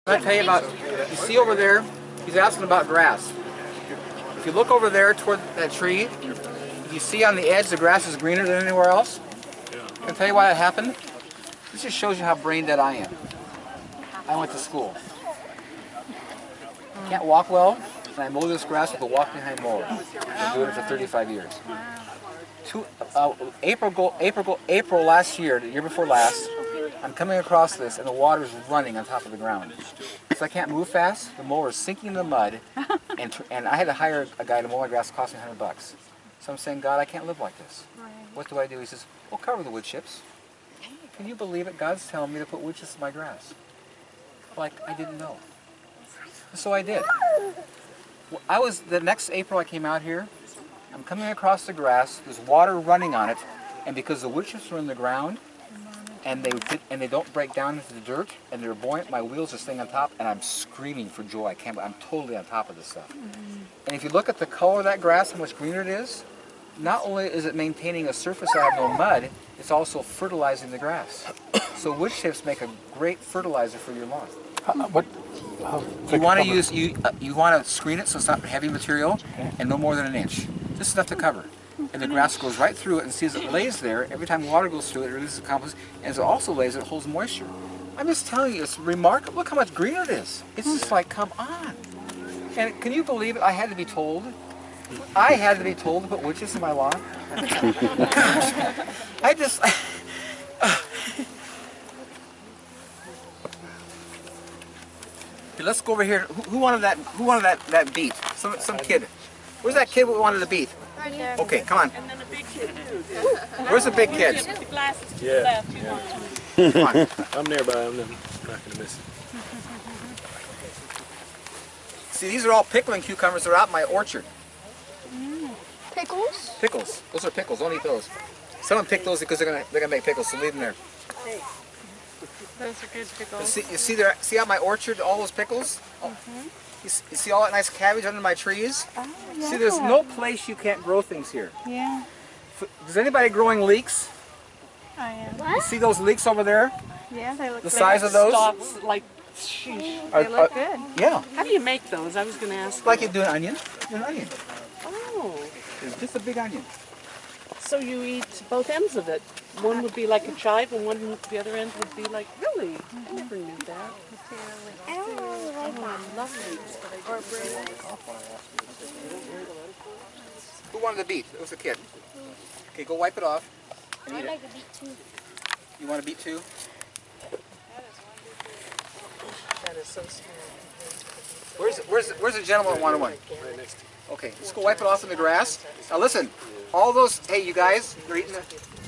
I'll tell you about, you see over there, he's asking about grass. If you look over there toward that tree, you see on the edge the grass is greener than anywhere else. Can I tell you why that happened? This just shows you how brain dead I am. I went to school. Can't walk well, and I mow this grass with a walk-behind mower. I've been doing it for 35 years. April last year, the year before last, I'm coming across this and the water's running on top of the ground. So I can't move fast, the mower is sinking in the mud, and I had to hire a guy to mow my grass, cost me $100. So I'm saying, God, I can't live like this. What do I do? He says, well, cover the wood chips. Can you believe it? God's telling me to put wood chips in my grass. Like, I didn't know. So I did. The next April I came out here, I'm coming across the grass, there's water running on it, and because the wood chips are in the ground, and they don't break down into the dirt, and they're buoyant, my wheels are staying on top, and I'm screaming for joy. I'm totally on top of this stuff. And if you look at the color of that grass, how much greener it is, not only is it maintaining a surface that have no mud, it's also fertilizing the grass. So wood chips make a great fertilizer for your lawn. You want to screen it so it's not heavy material, and no more than 1 inch. Just enough to cover. And the grass goes right through it, and see as it lays there, every time water goes through it, it releases compost, and as it also lays, it holds moisture. I'm just telling you, it's remarkable. Look how much greener it is. It's just like, come on. And can you believe it? I had to be told to put wood chips in my lawn. I just... Let's go over here. Who wanted that beet? Some kid. Where's that kid who wanted the beet? Right here. Okay, come on. And then a big kid too. Where's the big kid? The glasses to the Yeah. left. Come on. I'm nearby. I'm not going to miss it. See, these are all pickling cucumbers that are out in my orchard. Pickles? Pickles. Those are pickles. Don't eat those. Someone picked those because they're gonna make pickles, so leave them there. Those are good pickles. See out my orchard, all those pickles? Oh. You see all that nice cabbage under my trees? Oh, yeah. See, there's no place you can't grow things here. Yeah. Is anybody growing leeks? I am. You see those leeks over there? Yeah, they look The good. size of those? Stalks, like, sheesh. They look good. Yeah. How do you make those? I was going to ask. Like you do an onion. An onion. Oh. It's just a big onion. So you eat both ends of it. One would be like a chive, and the other end would be like, really? I never knew that. I don't really like Oh, I love leeks, but I don't really like Who wanted the beet? It was a kid. Okay, go wipe it off and eat it. like a beet too. You want a beet too? that. Is so small. Where's the gentleman that wanted one? Okay, let's go wipe it off in the grass. Now listen, all those, hey you guys, you're eating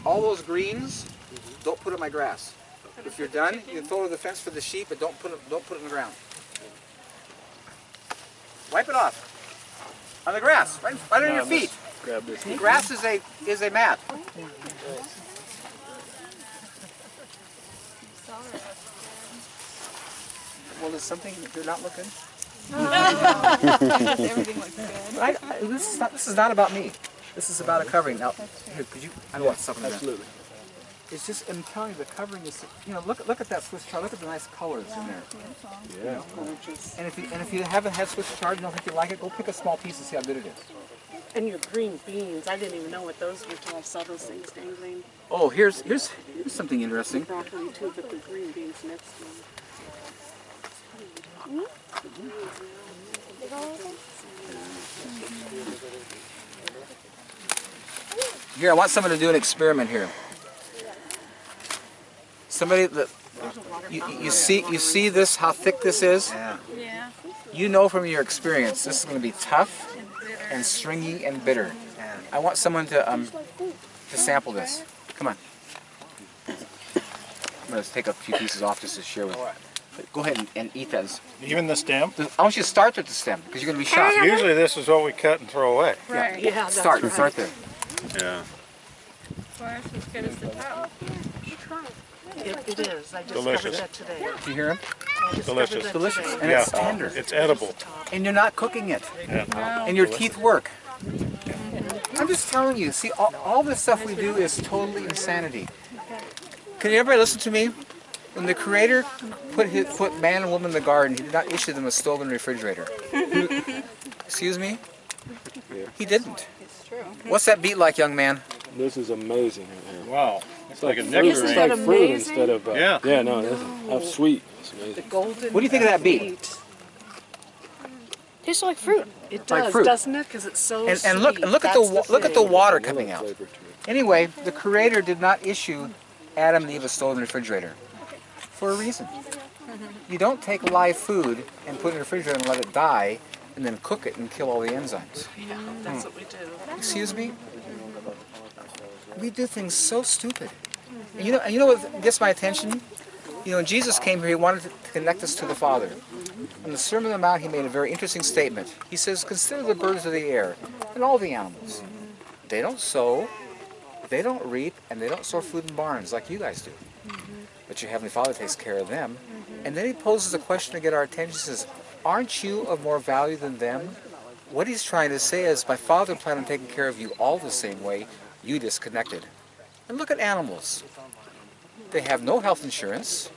all those greens, don't put in my grass. If you're done, you can throw it to the fence for the sheep, but don't put it in the ground. Wipe it off. On the grass, right under your feet. Grab this. The grass is a mat. Well, there's something you're not looking. Everything looks good. This is not about me. This is about a covering. Now, here, could you? I want something. Absolutely. It's just, I'm telling you, the covering is. You know, look at that Swiss chard. Look at the nice colors in there. Yeah. And if you haven't had Swiss chard and don't think you like it, go pick a small piece and see how good it is. And your green beans, I didn't even know what those were until I saw those things dangling. Oh, here's something interesting. Broccoli too, but the green beans next one. Here, I want someone to do an experiment here. Somebody that you see this, how thick this is. Yeah. You know from your experience, this is going to be tough and stringy and bitter. I want someone to sample this. Come on. I'm going to take a few pieces off just to share with you. But go ahead and eat those. Even the stem? I want you to start with the stem because you're going to be shocked. Usually this is what we cut and throw away. Right. Yeah, that's Start right. there. Yeah. Twice as good as the top. It is. I discovered Delicious. that today. Do you hear him? Delicious. Delicious. And Yeah. it's tender. It's edible. And you're not cooking it. Yeah. And your teeth work. I'm just telling you, see, all this stuff we do is totally insanity. Can everybody listen to me? When the Creator put man and woman in the garden, He did not issue them a stove and refrigerator. Excuse me? He didn't. It's true. What's that beet like, young man? This is amazing right here. Wow. It's like a Fruit. nectarine. It's that like fruit amazing? instead of Yeah. yeah. No, this is how sweet. It's The amazing. golden. What do you think of that beet? Tastes like fruit. It Like does, fruit. doesn't it? Because it's so sweet. And look at That's look at the thing. water Vanilla coming out. flavor to it. Anyway, the Creator did not issue Adam and Eve a stove and refrigerator for a reason. You don't take live food and put it in the refrigerator and let it die, and then cook it and kill all the enzymes. Yeah, that's what we do. Excuse me? We do things so stupid. And you know what gets my attention? You know, when Jesus came here, He wanted to connect us to the Father. On the Sermon on the Mount, He made a very interesting statement. He says, consider the birds of the air and all the animals. They don't sow, they don't reap, and they don't store food in barns like you guys do. But your Heavenly Father takes care of them. And then He poses a question to get our attention. He says, aren't you of more value than them? What He's trying to say is, my Father planned on taking care of you all the same way, you disconnected. And look at animals. They have no health insurance,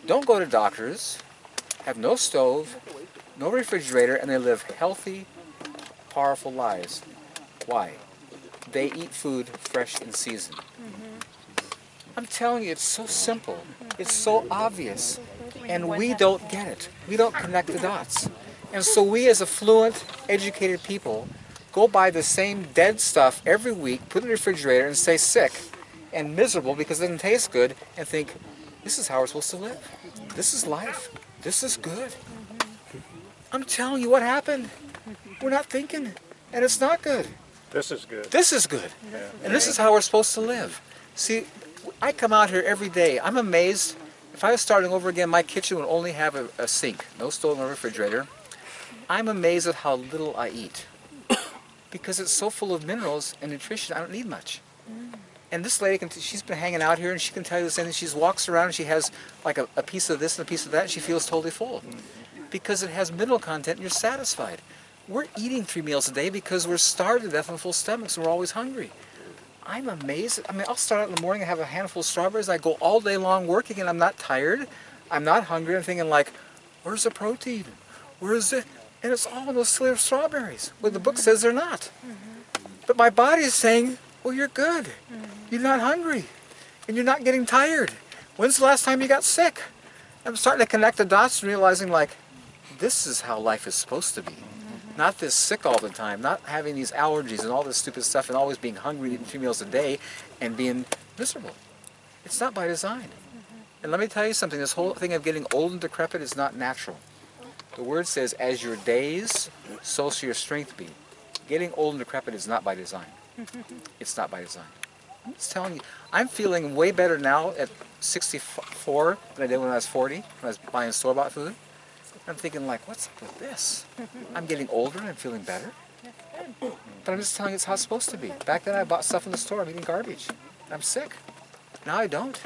don't go to doctors, have no stove, no refrigerator, and they live healthy, powerful lives. Why? They eat food fresh in season. I'm telling you, it's so simple. It's so obvious. And we don't get it. We don't connect the dots. And so we as affluent, educated people go buy the same dead stuff every week, put it in the refrigerator, and stay sick and miserable because it doesn't taste good, and think, this is how we're supposed to live. This is life. This is good. I'm telling you what happened. We're not thinking, and it's not good. This is good. This is good. And this is how we're supposed to live. See, I come out here every day. I'm amazed. If I was starting over again, my kitchen would only have a sink, no stove, no refrigerator. I'm amazed at how little I eat. Because it's so full of minerals and nutrition, I don't need much. And this lady, she's been hanging out here, and she can tell you the same thing. She walks around and she has like a piece of this and a piece of that, and she feels totally full. Because it has mineral content and you're satisfied. We're eating 3 meals a day because we're starved to death on full stomachs and we're always hungry. I'm amazed. I mean, I'll start out in the morning and have a handful of strawberries. I go all day long working and I'm not tired. I'm not hungry. I'm thinking like, where's the protein? Where is it? And it's all those silly strawberries. Well, the book says they're not. But my body is saying, well, you're good. You're not hungry. And you're not getting tired. When's the last time you got sick? I'm starting to connect the dots and realizing like, this is how life is supposed to be. Not this sick all the time, not having these allergies and all this stupid stuff and always being hungry, eating 3 meals a day and being miserable. It's not by design. And let me tell you something, this whole thing of getting old and decrepit is not natural. The word says, as your days, so shall your strength be. Getting old and decrepit is not by design. It's not by design. I'm just telling you, I'm feeling way better now at 64 than I did when I was 40, when I was buying store-bought food. I'm thinking like, what's up with this? I'm getting older and I'm feeling better. But I'm just telling you it's how it's supposed to be. Back then I bought stuff in the store, I'm eating garbage. I'm sick. Now I don't.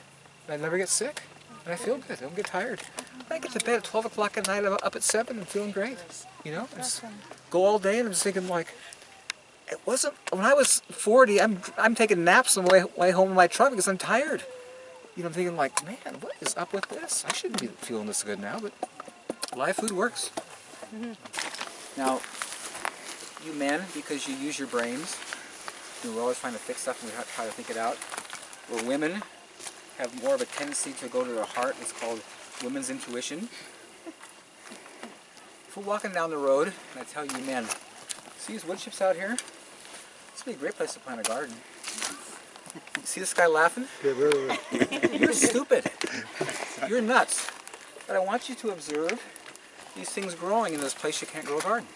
I never get sick. And I feel good. I don't get tired. When I get to bed at 12 o'clock at night, I'm up at 7 and feeling great. You know? I just go all day and I'm just thinking like, it wasn't, when I was 40, I'm taking naps on the way home in my truck because I'm tired. You know, I'm thinking like, man, what is up with this? I shouldn't be feeling this good now, but live food works. Now, you men, because you use your brains, we always trying to fix stuff and we try to think it out. Where women have more of a tendency to go to their heart, it's called women's intuition. If we're walking down the road, and I tell you men, see these wood chips out here? This would be a great place to plant a garden. See this guy laughing? Yeah, really. You're stupid. You're nuts. But I want you to observe these things growing in this place you can't grow a garden.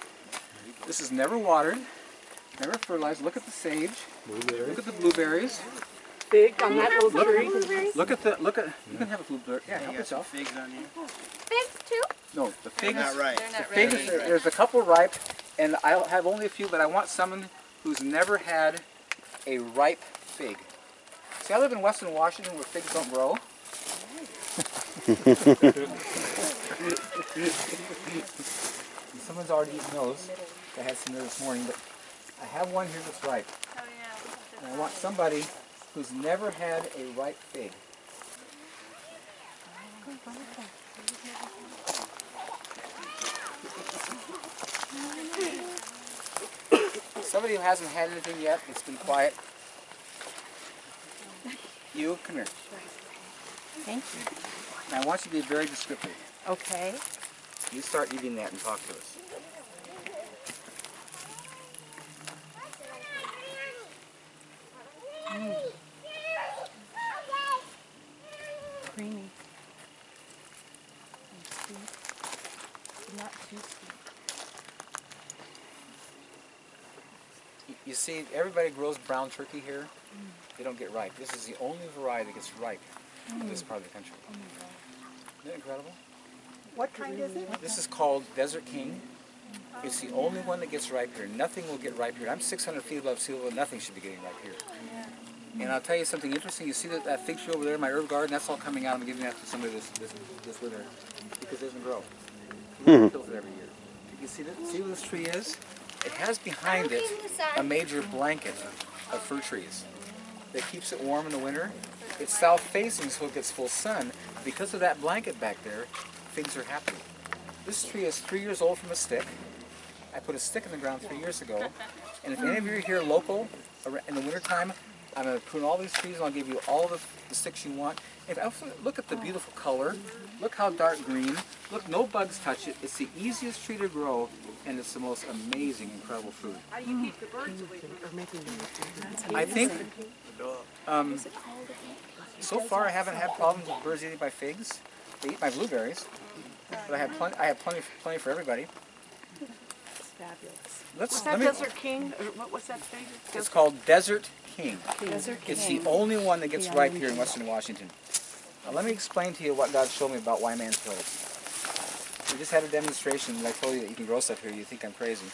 This is never watered, never fertilized. Look at the sage. Look at the blueberries. Big on that little tree. Look at, you can have a blueberry. Yeah, help yourself. Figs on you? Figs too? No, the figs. Not right. They're not Figs, ready. there's a couple ripe, and I'll have only a few, but I want someone who's never had a ripe fig. See, I live in Western Washington where figs don't grow. Someone's already eaten those. I had some there this morning, but I have one here that's ripe. Oh yeah. And I want somebody who's never had a ripe fig. Somebody who hasn't had anything yet, it's been quiet. You, come here. Thank you. Now I want you to be very descriptive. Okay. You start eating that and talk to us. Creamy. And sweet. Not too sweet. You see, everybody grows brown turkey here. They don't get ripe. This is the only variety that gets ripe in this part of the country. Isn't that incredible? What kind is it? This is called Desert King. It's the only one that gets ripe here. Nothing will get ripe here. I'm 600 feet above sea level. Nothing should be getting ripe here. And I'll tell you something interesting. You see that fig tree over there in my herb garden? That's all coming out. I'm giving that to somebody this winter because it doesn't grow. It kills it every year. You see where this tree is? It has behind it a major blanket of fir trees that keeps it warm in the winter. It's south-facing, so it gets full sun. Because of that blanket back there, things are happening. This tree is 3 years old from a stick. I put a stick in the ground 3 years ago. And if any of you are here local in the wintertime, I'm going to prune all these trees and I'll give you all the sticks you want. If look at the beautiful color. Look how dark green. Look, no bugs touch it. It's the easiest tree to grow, and it's the most amazing, incredible food. How do you keep the birds away from it? I think, so far I haven't had problems with birds eating my figs. They eat my blueberries, but I have plenty for everybody. Fabulous. Let Was that me, Desert King? Or what was that thing? it's called Desert King. Desert It's King. the only one that gets ripe here in Western Washington. Now let me explain to you what God showed me about why man kills. We just had a demonstration and I told you that you can grow stuff here. You think I'm crazy.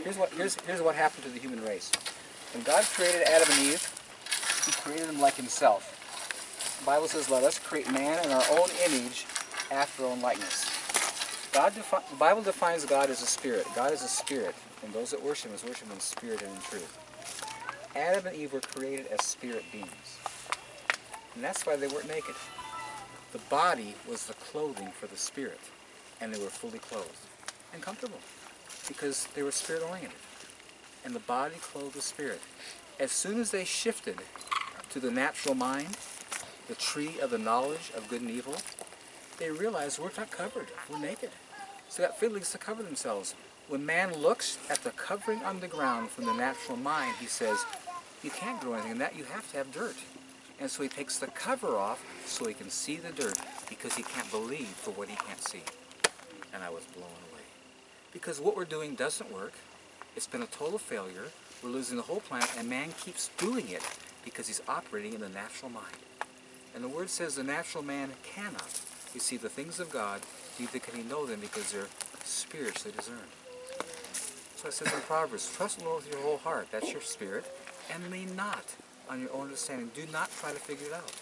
Here's what happened to the human race. When God created Adam and Eve, He created them like Himself. The Bible says, let us create man in our own image after our own likeness. The Bible defines God as a spirit. God is a spirit, and those that worship Him worship Him in spirit and in truth. Adam and Eve were created as spirit beings. And that's why they weren't naked. The body was the clothing for the spirit, and they were fully clothed and comfortable because they were spirit-oriented. And the body clothed the spirit. As soon as they shifted to the natural mind, the tree of the knowledge of good and evil, they realized we're not covered, we're naked. So they got feelings to cover themselves. When man looks at the covering on the ground from the natural mind, he says, you can't grow anything in that, you have to have dirt. And so he takes the cover off so he can see the dirt because he can't believe for what he can't see. And I was blown away. Because what we're doing doesn't work. It's been a total failure. We're losing the whole planet, and man keeps doing it because he's operating in the natural mind. And the Word says the natural man cannot receive the things of God, neither can he know them because they're spiritually discerned. So it says in Proverbs, trust in the Lord with your whole heart, that's your spirit, and lean not on your own understanding. Do not try to figure it out.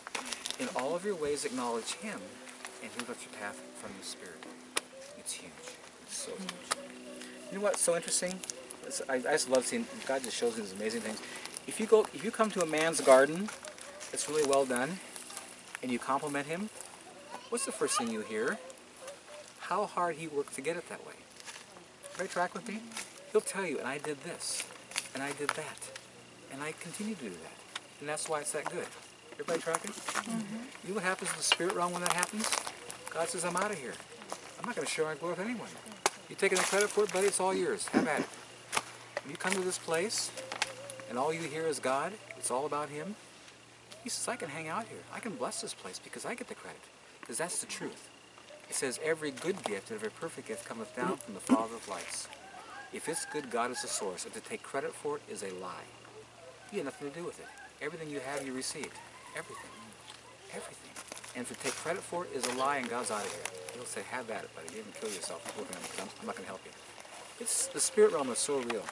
In all of your ways acknowledge Him, and He'll direct your path from the Spirit. It's huge. It's so huge. You know what's so interesting? I just love seeing, God just shows me these amazing things. If you come to a man's garden that's really well done, and you compliment him, what's the first thing you hear? How hard he worked to get it that way. Right, track with me? He'll tell you, and I did this, and I did that, and I continue to do that. And that's why it's that good. Everybody tracking? You know what happens in the spirit realm when that happens? God says, I'm out of here. I'm not going to share my glory with anyone. You taking the credit for it, buddy? It's all yours. Have at it. When you come to this place, and all you hear is God, it's all about Him, He says, I can hang out here. I can bless this place because I get the credit. Because that's the truth. It says, every good gift and every perfect gift cometh down from the Father of lights. If it's good, God is the source. And to take credit for it is a lie. You have nothing to do with it. Everything you have, you received. Everything. Everything. And to take credit for it is a lie, and God's out of here. He'll say, have at it, buddy. You didn't kill yourself. I'm not going to help you. The spirit realm is so real.